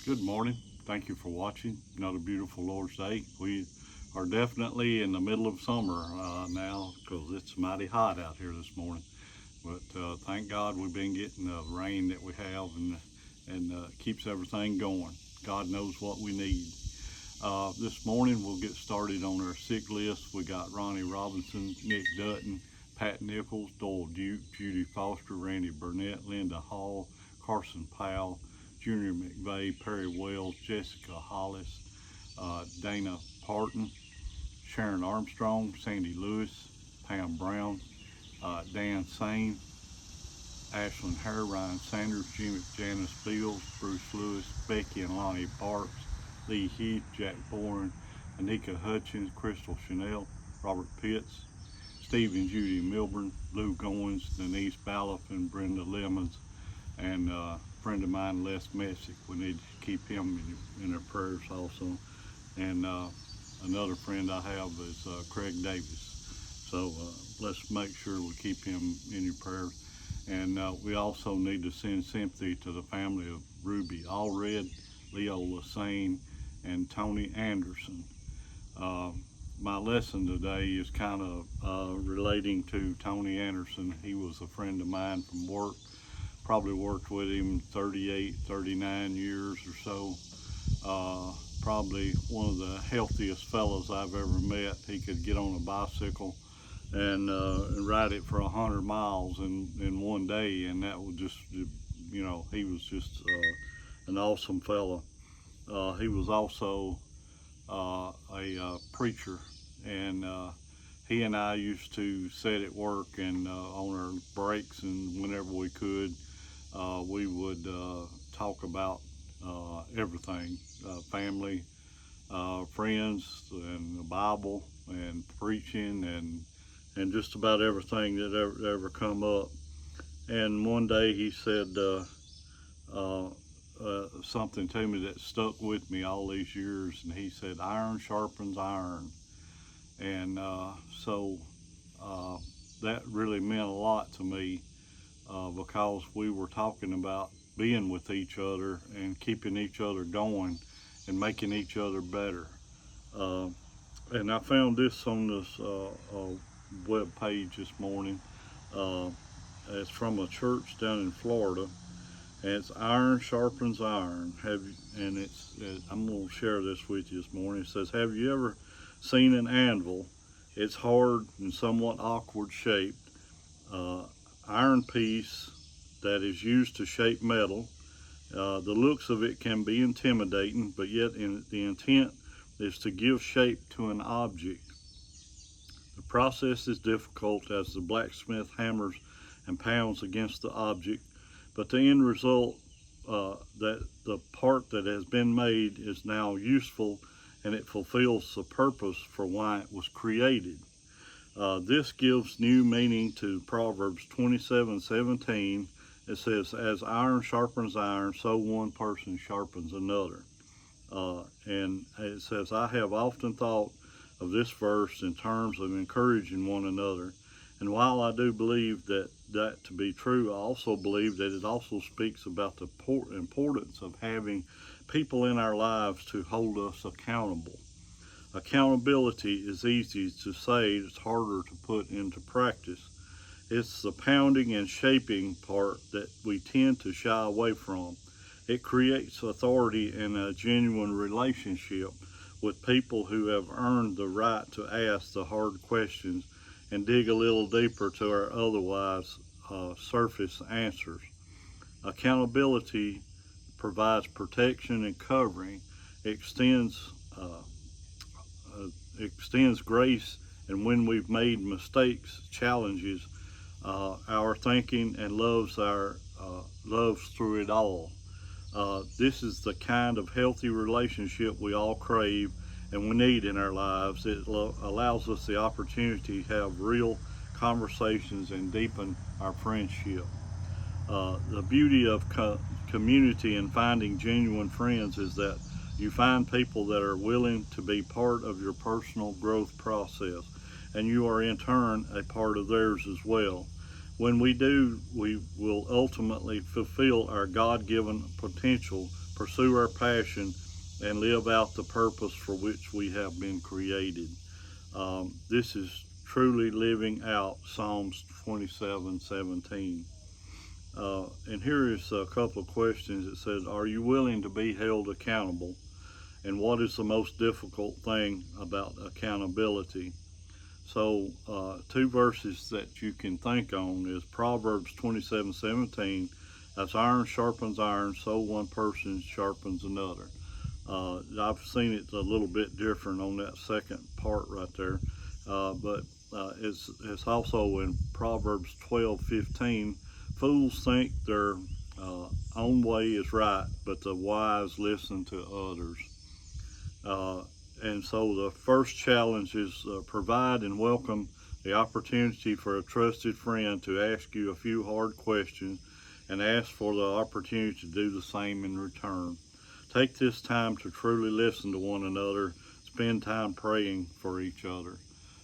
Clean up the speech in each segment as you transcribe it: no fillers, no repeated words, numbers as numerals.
Good morning. Thank you for watching another beautiful Lord's Day. We are definitely in the middle of summer now because it's mighty hot out here this morning. But thank God we've been getting the rain that we have and keeps everything going. God knows what we need. This morning we'll get started on our sick list. We got Ronnie Robinson, Nick Dutton, Pat Nichols, Doyle Duke, Judy Foster, Randy Burnett, Linda Hall, Carson Powell, Junior McVeigh, Perry Wells, Jessica Hollis, Dana Parton, Sharon Armstrong, Sandy Lewis, Pam Brown, Dan Sane, Ashlyn Hare, Ryan Sanders, Janice Beals, Bruce Lewis, Becky and Lonnie Barks, Lee Heath, Jack Bourne, Anika Hutchins, Crystal Chanel, Robert Pitts, Steve and Judy Milburn, Lou Goins, Denise Balloff, and Brenda Lemons, and a friend of mine, Les Messick. We need to keep him in our prayers also. And another friend I have is Craig Davis. So let's make sure we keep him in your prayers. And we also need to send sympathy to the family of Ruby Allred, Leo Lassane, and Tony Anderson. My lesson today is kind of relating to Tony Anderson. He was a friend of mine from work. Probably worked with him 38, 39 years or so. Probably one of the healthiest fellows I've ever met. He could get on a bicycle and ride it for 100 miles in one day, and that was just, he was just an awesome fellow. He was also a preacher, and he and I used to sit at work and on our breaks and whenever we could, we would talk about everything, family, friends, and the Bible, and preaching, and just about everything that ever come up. And one day he said something to me that stuck with me all these years, and he said, "Iron sharpens iron." And so that really meant a lot to me. Because we were talking about being with each other and keeping each other going and making each other better. And I found this on this web page this morning. It's from a church down in Florida, and it's Iron Sharpens Iron. I'm going to share this with you this morning. It says, "Have you ever seen an anvil? It's hard and somewhat awkward shaped. Iron piece that is used to shape metal. The looks of it can be intimidating, but yet the intent is to give shape to an object. The process is difficult as the blacksmith hammers and pounds against the object, but the end result, that the part that has been made is now useful, and it fulfills the purpose for why it was created. This gives new meaning to Proverbs 27:17. It says, "As iron sharpens iron, so one person sharpens another." And it says, "I have often thought of this verse in terms of encouraging one another. And while I do believe that to be true, I also believe that it also speaks about the importance of having people in our lives to hold us accountable. Accountability is easy to say, it's harder to put into practice. It's the pounding and shaping part that we tend to shy away from. It creates authority in a genuine relationship with people who have earned the right to ask the hard questions and dig a little deeper to our otherwise surface answers. Accountability provides protection and covering, extends grace, and when we've made mistakes, challenges our thinking and loves through it all. This is the kind of healthy relationship we all crave and we need in our lives. It allows us the opportunity to have real conversations and deepen our friendship. The beauty of community and finding genuine friends is that you find people that are willing to be part of your personal growth process, and you are in turn a part of theirs as well. When we do, we will ultimately fulfill our God-given potential, pursue our passion, and live out the purpose for which we have been created. This is truly living out Psalms 27:17. And here is a couple of questions. It says, are you willing to be held accountable? And what is the most difficult thing about accountability? So two verses that you can think on is Proverbs 27:17. That's iron sharpens iron, so one person sharpens another. I've seen it a little bit different on that second part right there, but it's also in Proverbs 12:15. Fools think their own way is right, but the wise listen to others. And so the first challenge is provide and welcome the opportunity for a trusted friend to ask you a few hard questions, and ask for the opportunity to do the same in return. Take this time to truly listen to one another, spend time praying for each other.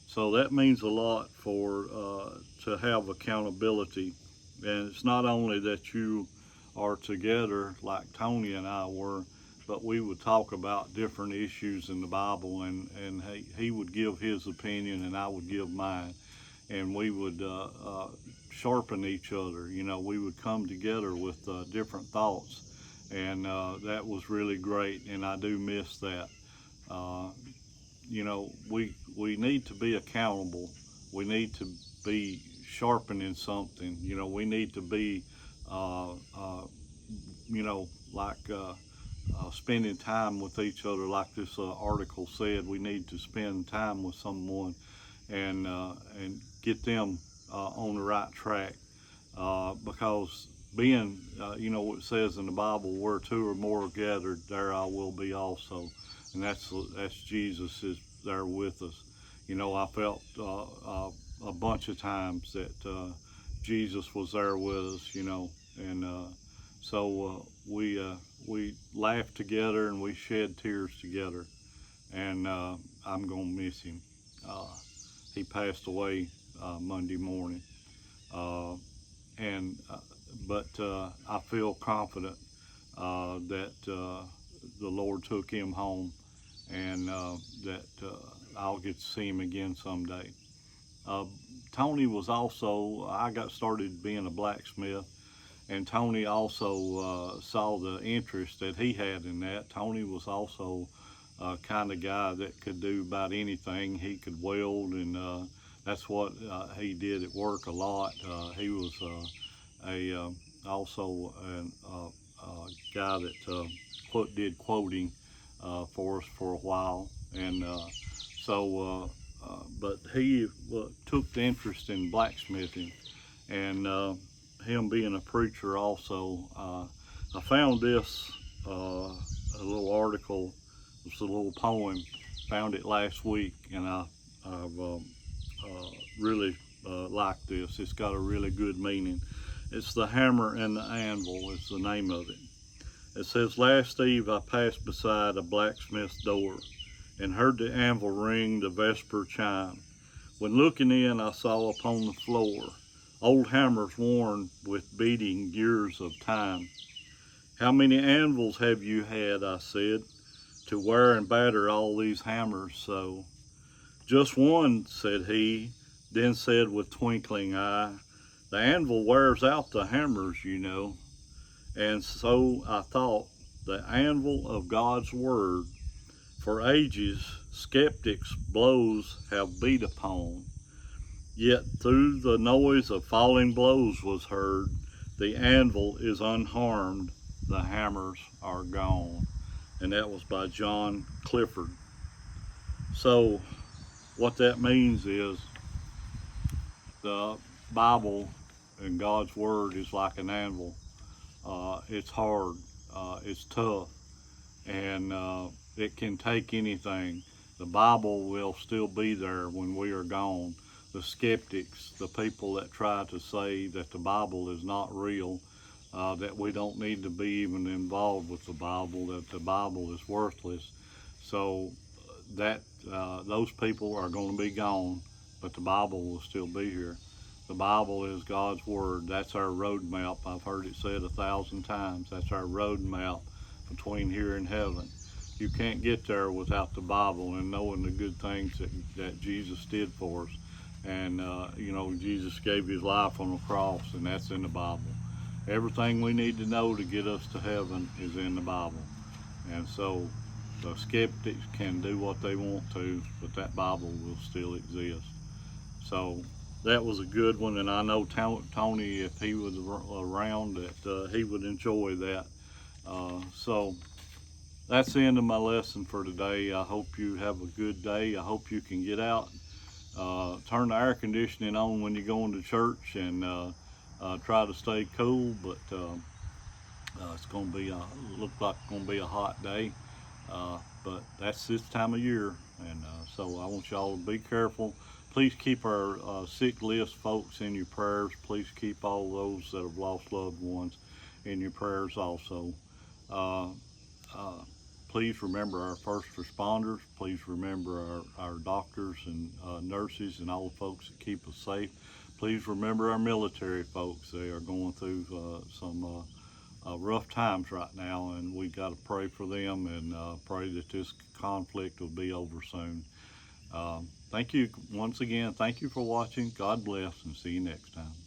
So that means a lot to have accountability. And it's not only that you are together like Tony and I were, but we would talk about different issues in the Bible, and he would give his opinion and I would give mine, and we would sharpen each other. You know, we would come together with different thoughts, and that was really great, and I do miss that. You know, we need to be accountable. We need to be sharpening something. You know, we need to be, you know, like spending time with each other, like this article said. We need to spend time with someone and get them on the right track, because being, you know, what it says in the Bible, where two or more are gathered, there I will be also, and that's Jesus is there with us. You know, I felt a bunch of times that Jesus was there with us, you know, and so we laughed together and we shed tears together, and I'm gonna miss him. He passed away Monday morning, but I feel confident that the Lord took him home, and that I'll get to see him again someday. Tony was also, I got started being a blacksmith, and Tony also saw the interest that he had in that. Tony was also kind of guy that could do about anything. He could weld, and that's what he did at work a lot. He was also a guy that did quoting for us for a while, and but he took the interest in blacksmithing, and him being a preacher also. I found this a little article. It's a little poem. Found it last week, and I've really liked this. It's got a really good meaning. It's The Hammer and the Anvil is the name of it. It says, last eve I passed beside a blacksmith's door and heard the anvil ring the vesper chime. When looking in, I saw upon the floor old hammers worn with beating years of time. How many anvils have you had, I said, to wear and batter all these hammers so? Just one, said he, then said with twinkling eye, the anvil wears out the hammers, you know. And so I thought, the anvil of God's word, for ages skeptics' blows have beat upon. Yet through the noise of falling blows was heard, the anvil is unharmed, the hammers are gone. And that was by John Clifford. So what that means is the Bible and God's word is like an anvil. It's hard, it's tough, and it can take anything. The Bible will still be there when we are gone. The skeptics, the people that try to say that the Bible is not real, that we don't need to be even involved with the Bible, that the Bible is worthless. So that those people are going to be gone, but the Bible will still be here. The Bible is God's word. That's our roadmap. I've heard it said 1,000 times. That's our roadmap between here and heaven. You can't get there without the Bible and knowing the good things that Jesus did for us. And, Jesus gave his life on the cross, and that's in the Bible. Everything we need to know to get us to heaven is in the Bible. And so the skeptics can do what they want to, but that Bible will still exist. So that was a good one, and I know Tony, if he was around, that he would enjoy that. So that's the end of my lesson for today. I hope you have a good day. I hope you can get out, turn the air conditioning on when you're going to church, and try to stay cool. But it's going to be look like it's going to be a hot day. But that's this time of year, and so I want y'all to be careful. Please keep our sick list folks in your prayers. Please keep all those that have lost loved ones in your prayers also. Please remember our first responders. Please remember our doctors and nurses and all the folks that keep us safe. Please remember our military folks. They are going through some rough times right now, and we got to pray for them and pray that this conflict will be over soon. Thank you once again. Thank you for watching. God bless, and see you next time.